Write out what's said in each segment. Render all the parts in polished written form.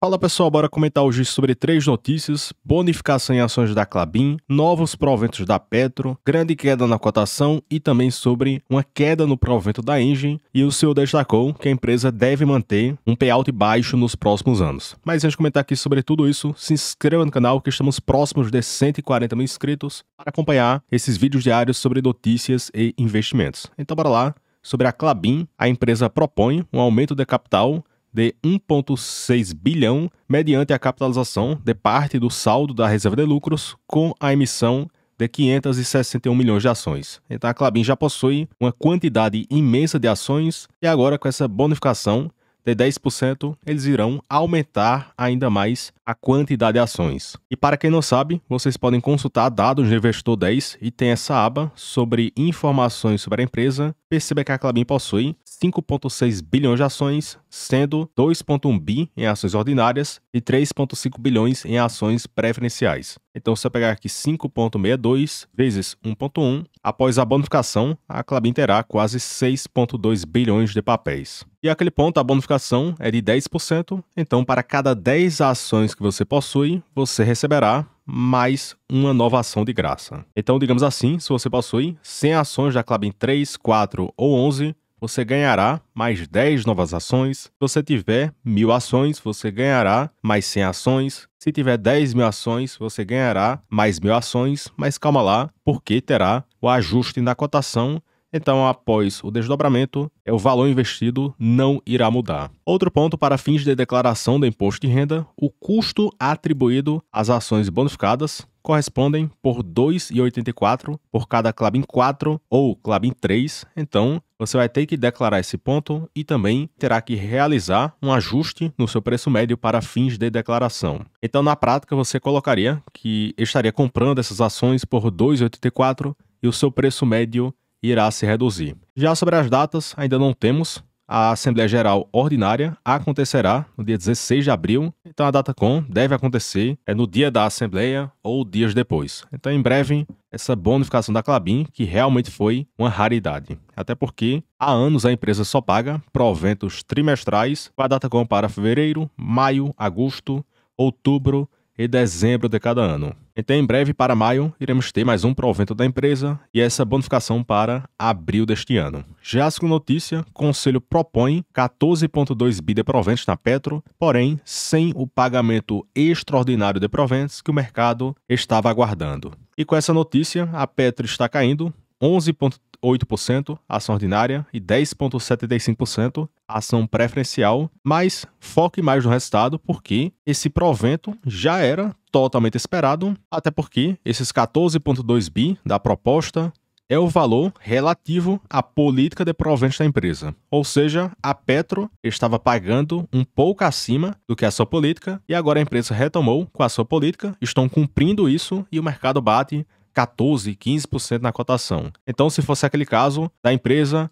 Fala pessoal, bora comentar hoje sobre 3 notícias: bonificação em ações da Klabin, novos proventos da Petro, grande queda na cotação e também sobre uma queda no provento da Engie. E o senhor destacou que a empresa deve manter um payout baixo nos próximos anos. Mas antes de comentar aqui sobre tudo isso, se inscreva no canal que estamos próximos de 140 mil inscritos para acompanhar esses vídeos diários sobre notícias e investimentos. Então bora lá. Sobre a Klabin, a empresa propõe um aumento de capital de 1,6 bilhão mediante a capitalização de parte do saldo da reserva de lucros com a emissão de 561 milhões de ações. Então a Klabin já possui uma quantidade imensa de ações e agora com essa bonificação de 10%, eles irão aumentar ainda mais a quantidade de ações. E para quem não sabe, vocês podem consultar dados do Investidor 10 e tem essa aba sobre informações sobre a empresa. Perceba que a Klabin possui 5,6 bilhões de ações, sendo 2,1 bi em ações ordinárias e 3,5 bilhões em ações preferenciais. Então, se eu pegar aqui 5,62 vezes 1,1, após a bonificação, a Klabin terá quase 6,2 bilhões de papéis. E aquele ponto, a bonificação é de 10%, então para cada 10 ações que você possui, você receberá mais uma nova ação de graça. Então, digamos assim, se você possui 100 ações da Klabin 3, 4 ou 11, você ganhará mais 10 novas ações. Se você tiver 1.000 ações, você ganhará mais 100 ações. Se tiver 10 mil ações, você ganhará mais 1.000 ações. Mas calma lá, porque terá o ajuste na cotação. Então, após o desdobramento, o valor investido não irá mudar. Outro ponto para fins de declaração do imposto de renda: o custo atribuído às ações bonificadas correspondem por 2,84 por cada Klabin 4 ou Klabin 3. Então, você vai ter que declarar esse ponto e também terá que realizar um ajuste no seu preço médio para fins de declaração. Então, na prática, você colocaria que estaria comprando essas ações por 2,84 e o seu preço médio irá se reduzir. Já sobre as datas, ainda não temos. A Assembleia Geral Ordinária acontecerá no dia 16 de abril, então a DataCon deve acontecer no dia da Assembleia ou dias depois. Então, em breve, essa bonificação da Klabin, que realmente foi uma raridade. Até porque há anos a empresa só paga proventos trimestrais com a DataCon para fevereiro, maio, agosto, outubro e dezembro de cada ano. Então, em breve, para maio, iremos ter mais um provento da empresa e essa bonificação para abril deste ano. Já a segunda notícia: o Conselho propõe 14,2 bi de proventos na Petro, porém sem o pagamento extraordinário de proventos que o mercado estava aguardando. E com essa notícia, a Petro está caindo 11,8% ação ordinária e 10,75% ação preferencial, mas foque mais no resultado porque esse provento já era totalmente esperado, até porque esses 14,2 bi da proposta é o valor relativo à política de proventos da empresa. Ou seja, a Petro estava pagando um pouco acima do que a sua política e agora a empresa retomou com a sua política, estão cumprindo isso e o mercado bate 14%, 15% na cotação. Então, se fosse aquele caso da empresa,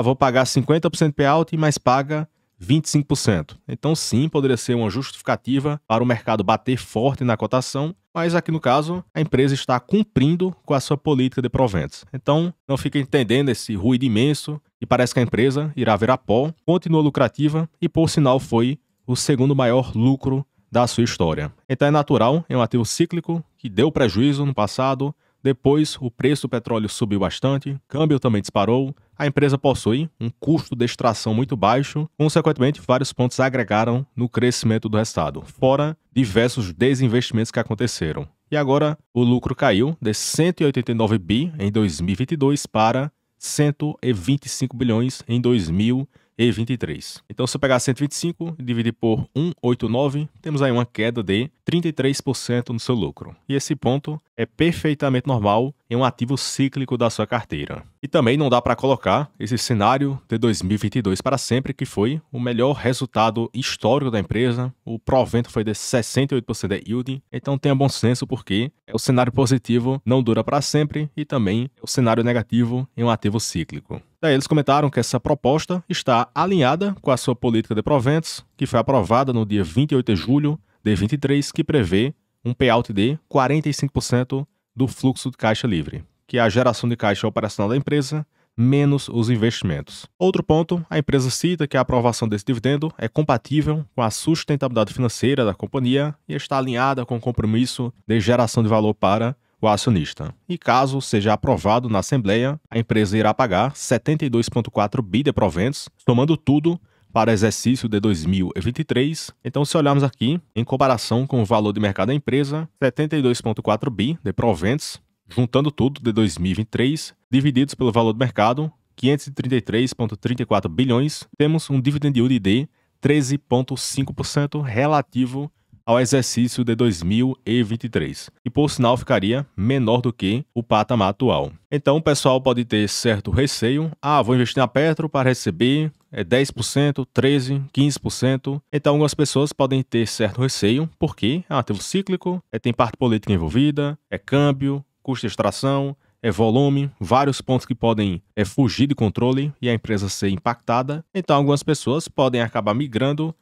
vou pagar 50% payout, mas paga 25%. Então, sim, poderia ser uma justificativa para o mercado bater forte na cotação, mas aqui no caso, a empresa está cumprindo com a sua política de proventos. Então, não fica entendendo esse ruído imenso e parece que a empresa irá virar pó, continua lucrativa e, por sinal, foi o segundo maior lucro da sua história. Então, é natural, é um ativo cíclico que deu prejuízo no passado. Depois, o preço do petróleo subiu bastante, câmbio também disparou, a empresa possui um custo de extração muito baixo, consequentemente, vários pontos agregaram no crescimento do resultado, fora diversos desinvestimentos que aconteceram. E agora, o lucro caiu de 189 bi em 2022 para 125 bilhões em 2023. Então, se eu pegar 125 e dividir por 189, temos aí uma queda de 33% no seu lucro. E esse ponto é perfeitamente normal em um ativo cíclico da sua carteira. E também não dá para colocar esse cenário de 2022 para sempre, que foi o melhor resultado histórico da empresa. O provento foi de 68% de yield. Então tenha bom senso, porque o cenário positivo não dura para sempre e também o cenário negativo em um ativo cíclico. Daí eles comentaram que essa proposta está alinhada com a sua política de proventos, que foi aprovada no dia 28 de julho de 2023, que prevê um payout de 45% do fluxo de caixa livre, que é a geração de caixa operacional da empresa, menos os investimentos. Outro ponto, a empresa cita que a aprovação desse dividendo é compatível com a sustentabilidade financeira da companhia e está alinhada com o compromisso de geração de valor para o acionista. E caso seja aprovado na Assembleia, a empresa irá pagar 72,4 bi de proventos, somando tudo para exercício de 2023. Então, se olharmos aqui, em comparação com o valor de mercado da empresa, 72,4 bi de proventos, juntando tudo de 2023, divididos pelo valor do mercado, 533,34 bilhões, temos um dividend yield de 13,5% relativo ao exercício de 2023, e por sinal ficaria menor do que o patamar atual. Então o pessoal pode ter certo receio, vou investir na Petro para receber 10%, 13%, 15%. Então algumas pessoas podem ter certo receio, porque é um ativo cíclico, tem parte política envolvida, é câmbio, custo de extração, é volume, vários pontos que podem fugir de controle e a empresa ser impactada. Então algumas pessoas podem acabar migrando,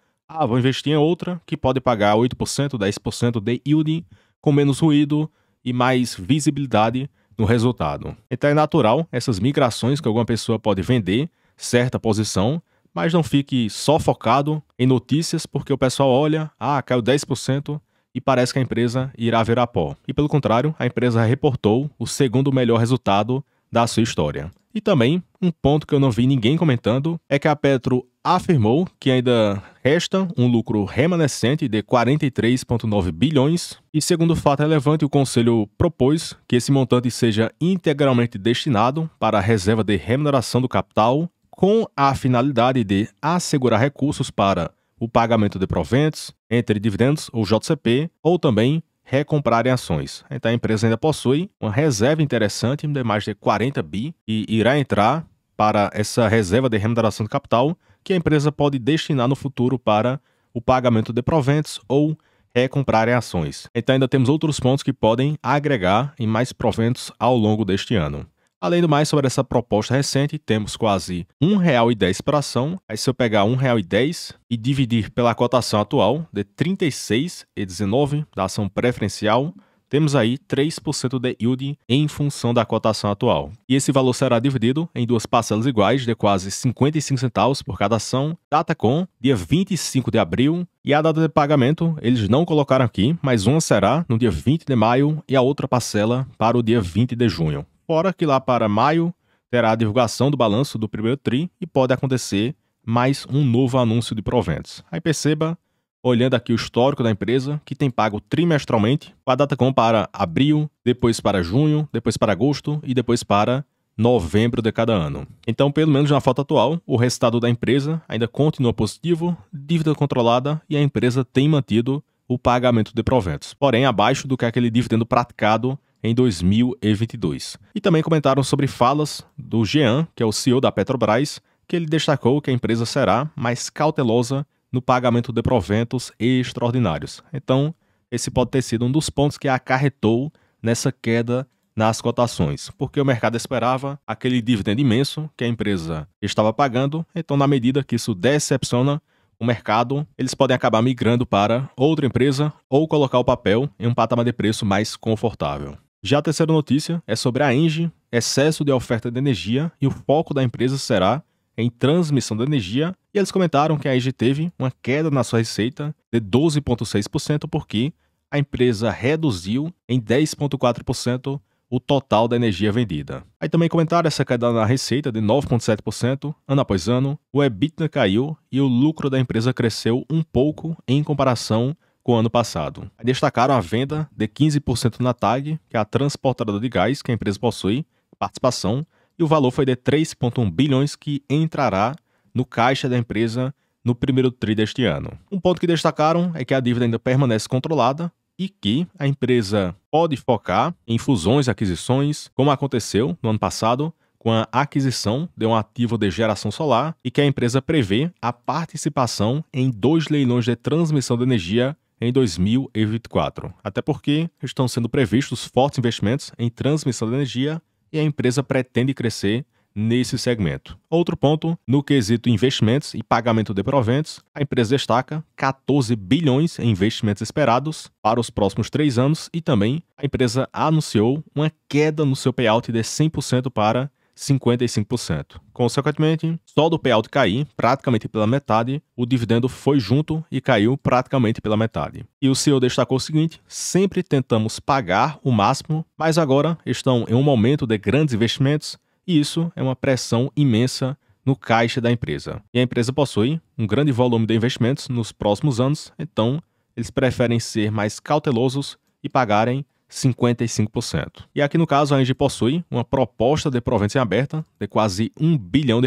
vou investir em outra que pode pagar 8%, 10% de yield, com menos ruído e mais visibilidade no resultado. Então é natural essas migrações que alguma pessoa pode vender certa posição, mas não fique só focado em notícias, porque o pessoal olha, caiu 10% e parece que a empresa irá virar pó. E pelo contrário, a empresa reportou o segundo melhor resultado da sua história. E também, um ponto que eu não vi ninguém comentando é que a Petro afirmou que ainda resta um lucro remanescente de 43,9 bilhões e, segundo fato relevante, o Conselho propôs que esse montante seja integralmente destinado para a reserva de remuneração do capital com a finalidade de assegurar recursos para o pagamento de proventos, entre dividendos ou JCP, ou também recomprar em ações. Então a empresa ainda possui uma reserva interessante de mais de 40 bi e irá entrar para essa reserva de remuneração do capital que a empresa pode destinar no futuro para o pagamento de proventos ou recomprar em ações. Então ainda temos outros pontos que podem agregar em mais proventos ao longo deste ano. Além do mais, sobre essa proposta recente, temos quase R$ 1,10 por ação. Aí se eu pegar R$ 1,10 e dividir pela cotação atual de R$ 36,19 da ação preferencial, temos aí 3% de yield em função da cotação atual. E esse valor será dividido em duas parcelas iguais de quase 55 centavos por cada ação, data com dia 25 de abril, e a data de pagamento eles não colocaram aqui, mas uma será no dia 20 de maio e a outra parcela para o dia 20 de junho. Fora que lá para maio terá a divulgação do balanço do primeiro TRI e pode acontecer mais um novo anúncio de proventos. Aí perceba, olhando aqui o histórico da empresa, que tem pago trimestralmente, com a data com para abril, depois para junho, depois para agosto e depois para novembro de cada ano. Então, pelo menos na foto atual, o resultado da empresa ainda continua positivo, dívida controlada e a empresa tem mantido o pagamento de proventos, porém abaixo do que aquele dividendo praticado em 2022. E também comentaram sobre falas do Jean, que é o CEO da Petrobras, que ele destacou que a empresa será mais cautelosa no pagamento de proventos extraordinários. Então, esse pode ter sido um dos pontos que acarretou nessa queda nas cotações, porque o mercado esperava aquele dividendo imenso que a empresa estava pagando, então na medida que isso decepciona o mercado, eles podem acabar migrando para outra empresa ou colocar o papel em um patamar de preço mais confortável. Já a terceira notícia é sobre a Engie, excesso de oferta de energia e o foco da empresa será em transmissão de energia. E eles comentaram que a Engie teve uma queda na sua receita de 12,6% porque a empresa reduziu em 10,4% o total da energia vendida. Aí também comentaram essa queda na receita de 9,7% ano após ano, o EBITDA caiu e o lucro da empresa cresceu um pouco em comparação com o ano passado. Destacaram a venda de 15% na TAG, que é a transportadora de gás que a empresa possui, participação, e o valor foi de 3,1 bilhões que entrará no caixa da empresa no primeiro TRI deste ano. Um ponto que destacaram é que a dívida ainda permanece controlada e que a empresa pode focar em fusões e aquisições, como aconteceu no ano passado, com a aquisição de um ativo de geração solar e que a empresa prevê a participação em 2 leilões de transmissão de energia em 2024. Até porque estão sendo previstos fortes investimentos em transmissão de energia e a empresa pretende crescer nesse segmento. Outro ponto, no quesito investimentos e pagamento de proventos, a empresa destaca 14 bilhões em investimentos esperados para os próximos 3 anos e também a empresa anunciou uma queda no seu payout de 100% para 55%. Consequentemente, só do payout cair praticamente pela metade, o dividendo foi junto e caiu praticamente pela metade. E o CEO destacou o seguinte: sempre tentamos pagar o máximo, mas agora estão em um momento de grandes investimentos e isso é uma pressão imensa no caixa da empresa. E a empresa possui um grande volume de investimentos nos próximos anos, então eles preferem ser mais cautelosos e pagarem 55%. E aqui no caso a Engie possui uma proposta de proventos em aberta de quase R$1 bilhão,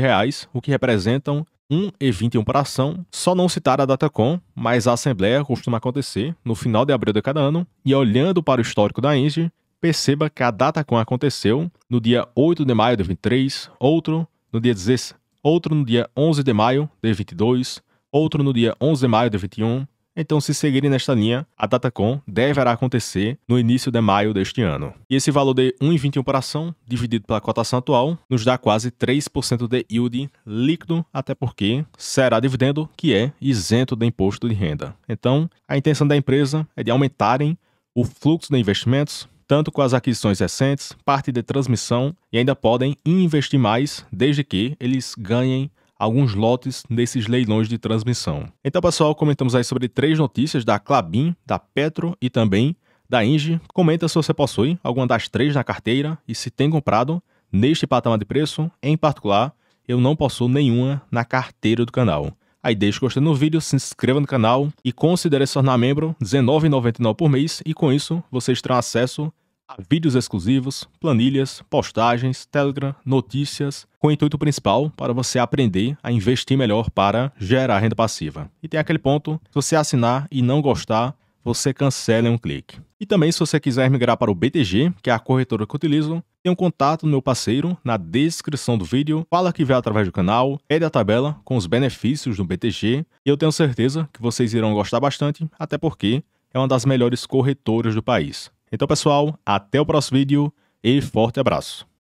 o que representam 1,21 por ação. Só não citar a Datacom, mas a assembleia costuma acontecer no final de abril de cada ano, e olhando para o histórico da Engie, perceba que a Datacom aconteceu no dia 8 de maio de 23, outro no dia 11 de maio de 22, outro no dia 11 de maio de 21. Então, se seguirem nesta linha, a Datacom deverá acontecer no início de maio deste ano. E esse valor de 1,21 por ação, dividido pela cotação atual, nos dá quase 3% de yield líquido, até porque será dividendo que é isento de imposto de renda. Então, a intenção da empresa é de aumentarem o fluxo de investimentos, tanto com as aquisições recentes, parte de transmissão, e ainda podem investir mais, desde que eles ganhem alguns lotes desses leilões de transmissão. Então, pessoal, comentamos aí sobre 3 notícias da Klabin, da Petro e também da Engie. Comenta se você possui alguma das 3 na carteira e se tem comprado neste patamar de preço. Em particular, eu não possuo nenhuma na carteira do canal. Aí deixa o gostei no vídeo, se inscreva no canal e considere se tornar membro, R$19,99 por mês, e com isso vocês terão acesso a vídeos exclusivos, planilhas, postagens, Telegram, notícias, com o intuito principal para você aprender a investir melhor para gerar renda passiva. E tem aquele ponto: se você assinar e não gostar, você cancela em um clique. E também, se você quiser migrar para o BTG, que é a corretora que eu utilizo, tem um contato do meu parceiro na descrição do vídeo. Fala que veio através do canal, pede a tabela com os benefícios do BTG, e eu tenho certeza que vocês irão gostar bastante, até porque é uma das melhores corretoras do país. Então, pessoal, até o próximo vídeo e forte abraço!